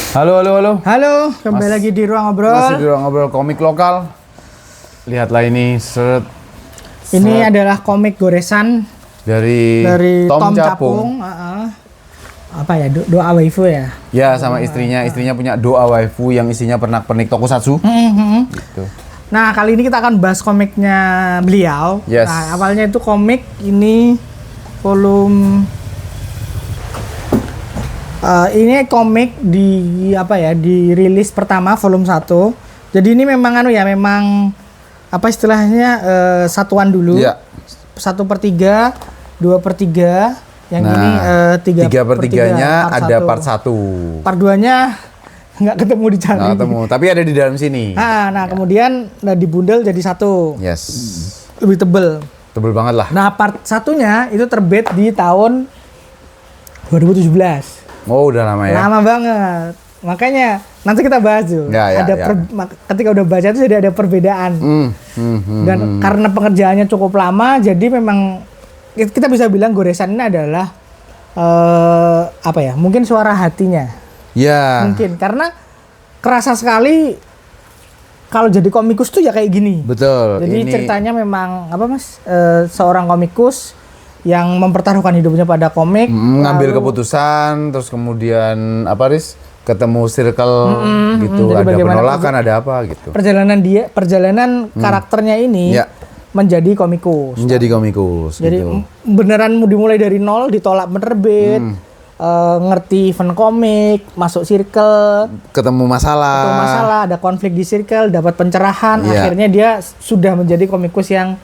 Halo, halo, halo. Halo, kembali lagi di Ruang Ngobrol. Masih di Ruang Ngobrol komik lokal. Lihatlah ini Ini adalah komik goresan dari Tom Capung. Apa ya, doa waifu ya? Ya, sama istrinya. Istrinya punya doa waifu yang isinya pernak-pernik tokusatsu. Gitu. Nah, kali ini kita akan bahas komiknya beliau. Yes. Nah, awalnya itu komik ini volume ini komik dirilis pertama volume 1. Jadi ini memang memang apa istilahnya satuan dulu. Iya. 1/3, 2/3, yang ini 3/3-nya ada part 1. Part 2-nya nggak ketemu dicari. Nggak ketemu, tapi ada di dalam sini. Kemudian dibundel jadi satu. Yes. Lebih tebel. Tebel banget lah. Nah, part satunya itu terbit di tahun 2017. Oh, udah lama ya. Lama banget. Makanya nanti kita bahas tuh. Ketika udah baca itu jadi ada perbedaan. Dan karena pengerjaannya cukup lama, jadi memang kita bisa bilang goresan ini adalah mungkin suara hatinya. Ya. Mungkin karena kerasa sekali kalau jadi komikus tuh ya kayak gini. Betul. Jadi ceritanya memang seorang komikus yang mempertaruhkan hidupnya pada komik, ngambil keputusan, terus kemudian ketemu circle gitu, ada penolakan, ada apa gitu. Perjalanan karakternya ini menjadi komikus. Jadi Jadi beneran dimulai dari nol, ditolak penerbit, ngerti event komik, masuk circle, ketemu masalah, ada konflik di circle, dapat pencerahan, akhirnya dia sudah menjadi komikus yang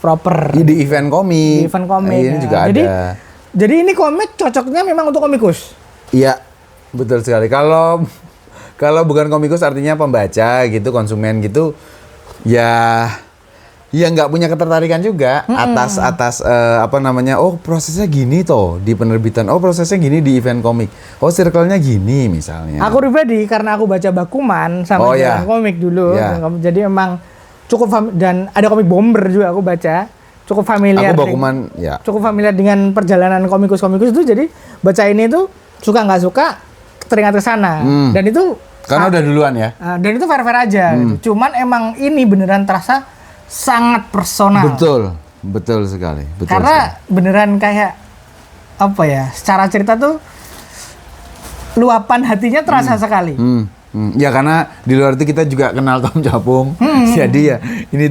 proper. Di event komik. Ini juga ada. Jadi ini komik cocoknya memang untuk komikus. Iya, betul sekali. Kalau bukan komikus artinya pembaca gitu, konsumen gitu, ya nggak punya ketertarikan juga atas prosesnya gini toh di penerbitan, prosesnya gini di event komik, circle-nya gini misalnya. Aku pribadi karena aku baca Bakuman sama Jalan Komik dulu, jadi memang cukup dan ada komik Bomber juga aku baca, cukup familiar. Aku Bakuman cukup familiar dengan perjalanan komikus itu, jadi baca ini tuh suka nggak suka teringat ke sana. Dan itu karena udah duluan ya. Dan itu fair aja gitu. Cuman emang ini beneran terasa sangat personal. Betul sekali. Karena beneran kayak secara cerita tuh luapan hatinya terasa sekali. Ya karena di luar itu kita juga kenal Tom Capung. Jadi ya ini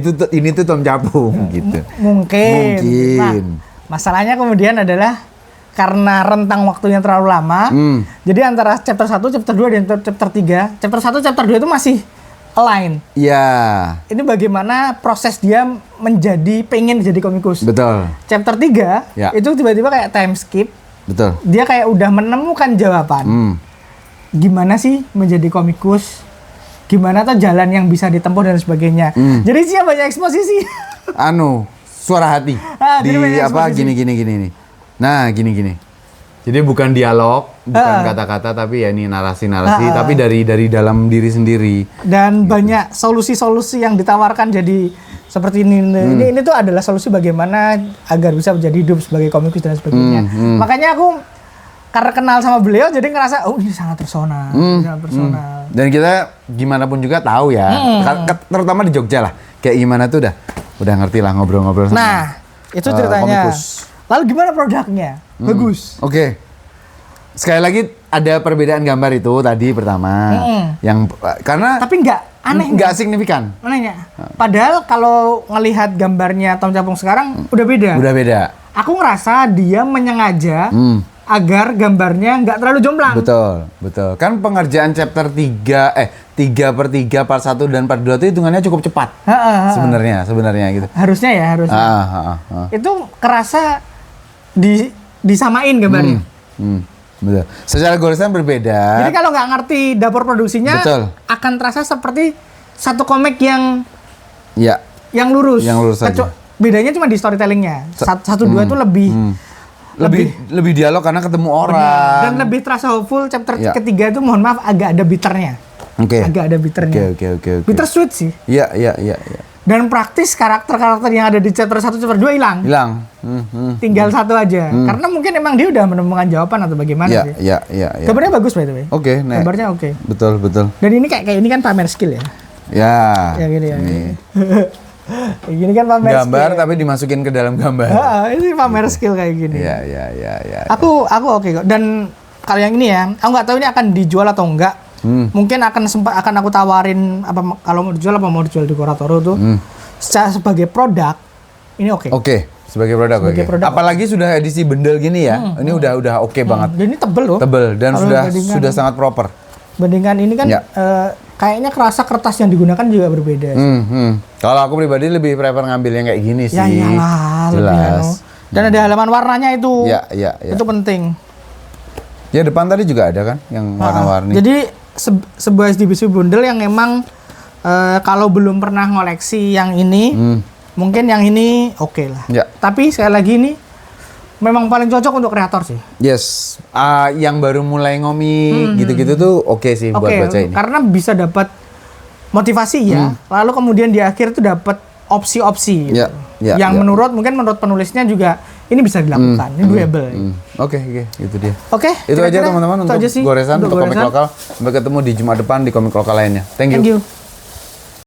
tuh Tom Capung gitu. Mungkin. Nah, masalahnya kemudian adalah karena rentang waktunya terlalu lama. Jadi antara chapter 1, chapter 2 dan chapter 3, chapter 1, chapter 2 itu masih align. Iya. Ini bagaimana proses dia pengen jadi komikus. Betul. Chapter 3 itu tiba-tiba kayak time skip. Betul. Dia kayak udah menemukan jawaban. Gimana sih menjadi komikus? Gimana tuh jalan yang bisa ditempuh dan sebagainya. Jadi sih banyak eksposisi. Suara hati. Gini nih. Nah, gini. Jadi bukan dialog, bukan kata-kata, tapi ya ini narasi-narasi, tapi dari dalam diri sendiri. Dan banyak solusi-solusi yang ditawarkan jadi seperti ini. Ini tuh adalah solusi bagaimana agar bisa menjadi hidup sebagai komikus dan sebagainya. Makanya aku karena kenal sama beliau jadi ngerasa ini sangat personal, Dan kita gimana pun juga tahu ya, terutama di Jogja lah, kayak gimana tuh udah ngerti lah ngobrol-ngobrol sama. Nah, itu ceritanya. Komikus. Lalu gimana produknya? Bagus. Oke. Sekali lagi ada perbedaan gambar itu tadi pertama, yang karena tapi nggak signifikan. Anehnya. Padahal kalau ngelihat gambarnya Tom Capung sekarang udah beda. Aku ngerasa dia menyengaja agar gambarnya nggak terlalu jomplang. Betul. Kan pengerjaan chapter 3/3 part 1 dan part 2 itu hitungannya cukup cepat. Sebenarnya gitu. Harusnya. Itu kerasa disamain gambarnya. Betul. Secara goresan berbeda. Jadi kalau nggak ngerti dapur produksinya akan terasa seperti satu komik yang lurus. Saja. Bedanya cuma di storytellingnya. 1-2 itu lebih dialog karena ketemu orang. Dan lebih terasa hopeful. Chapter ketiga itu mohon maaf agak ada bitternya. Oke. Agak ada bitternya. Oke. Bitter sweet sih. Iya. Dan praktis karakter-karakter yang ada di chapter 1, chapter 2 hilang. Hilang. Tinggal satu aja. Karena mungkin emang dia udah menemukan jawaban atau bagaimana Iya, sih. iya. Gambarnya bagus by the way. Oke, Nek. Gambarnya oke. Betul. Dan ini kayak ini kan pamer skill ya. Ya. Ya gini ya. Ini. Kayak gini kan pamer Gambar skill. tapi dimasukin ke dalam gambar. Ini pamer skill kayak gini. Iya. Aku oke kok. Dan kalau yang ini ya, aku nggak tahu ini akan dijual atau enggak. Mungkin akan aku tawarin apa kalau mau dijual di Kuratoro tuh. Sebagai produk ini oke. Oke, sebagai produk. Sebagai produk. Apalagi sudah edisi bendel gini ya. Ini udah oke banget. Dan ini tebel loh. Tebel dan Kalau sudah sangat proper. Bandingkan ini kan Ya. kayaknya kerasa kertas yang digunakan juga berbeda. Kalau aku pribadi lebih prefer ngambil yang kayak gini sih. Ya iyalah, lebih Jelas. Dan ada halaman warnanya itu. Ya. Itu penting. Ya depan tadi juga ada kan yang warna-warni. Jadi sebuah exhibition bundle yang emang kalau belum pernah ngoleksi yang ini, mungkin yang ini oke lah. Ya. Tapi sekali lagi ini memang paling cocok untuk kreator sih. Yes. Yang baru mulai ngomi gitu-gitu tuh oke sih buat Oke, baca ini. karena bisa dapat motivasi ya. Lalu kemudian di akhir tuh dapat opsi-opsi gitu. Yang menurut penulisnya juga ini bisa dilakukan, ini doable. Oke, itu dia. Oke, Itu aja teman-teman untuk aja sih, goresan, untuk komik goresan. lokal. Sampai ketemu di Jumat depan di komik lokal lainnya. Thank you. Thank you.